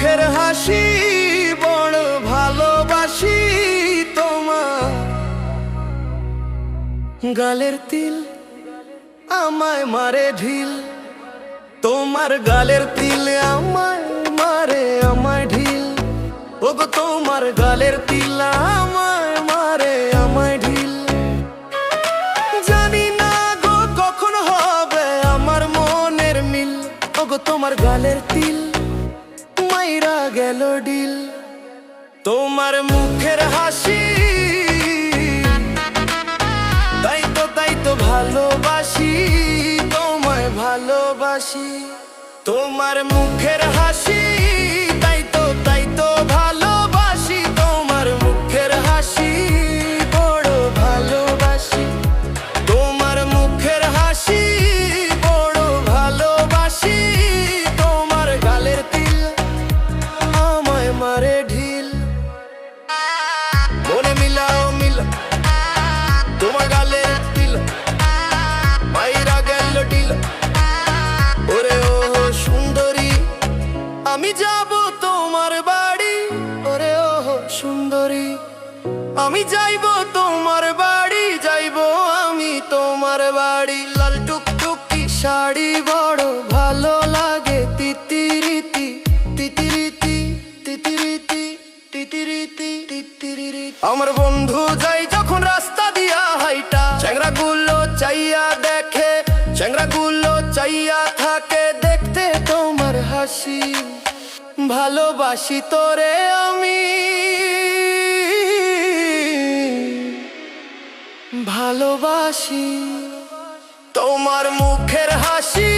মুখের হাসি বড় ভালোবাসি, তোমার গালের তিল আমায় মারে ঢিল, তোমার গালের তিল আমায় মারে আমায় ঢিল। ওগো তোমার গালের তিল আমায় মারে আমায় ঢিল। জানি না গো কখন হবে আমার মনের মিল, ওগো তোমার গালের তিল মাইরা গেল ডিল। তোমার মুখের হাসি তাই তো ভালোবাসি, তোমায় ভালোবাসি। তোমার মুখের হাসি তাই তো ভালোবাসি, তোমার মুখের হাসি বড় ভালোবাসি। তোমার মুখের হাসি বড় ভালোবাসি, তোমার গালের তিল আমায় মারে ঢিল। মনে মিলাও মিল তোমার গালের তিল মাইরা গেল ডিল। ওরে ও সুন্দরী আমি যাব তোমার বাড়ি, ওরে ও সুন্দরী আমি যাইব তোমার বাড়ি, যাইব আমি তোমার বাড়ি। লাল টুকটুকি শাড়ি বড় ভালো লাগে, তিতিরিতি তিতিরিতি তিতিরিতি তিতিরিতি তিতিরিতি। আমার বন্ধু যাই যখন রাস্তা দিয়া হাইটা, চ্যাংড়াগুলো চাইয়া দেখে, চ্যাংড়াগুলো চাইয়া থাকে দেখতে তোমার হাসি। ভালোবাসি তোরে আমি, ভালোবাসি তোমার মুখের হাসি।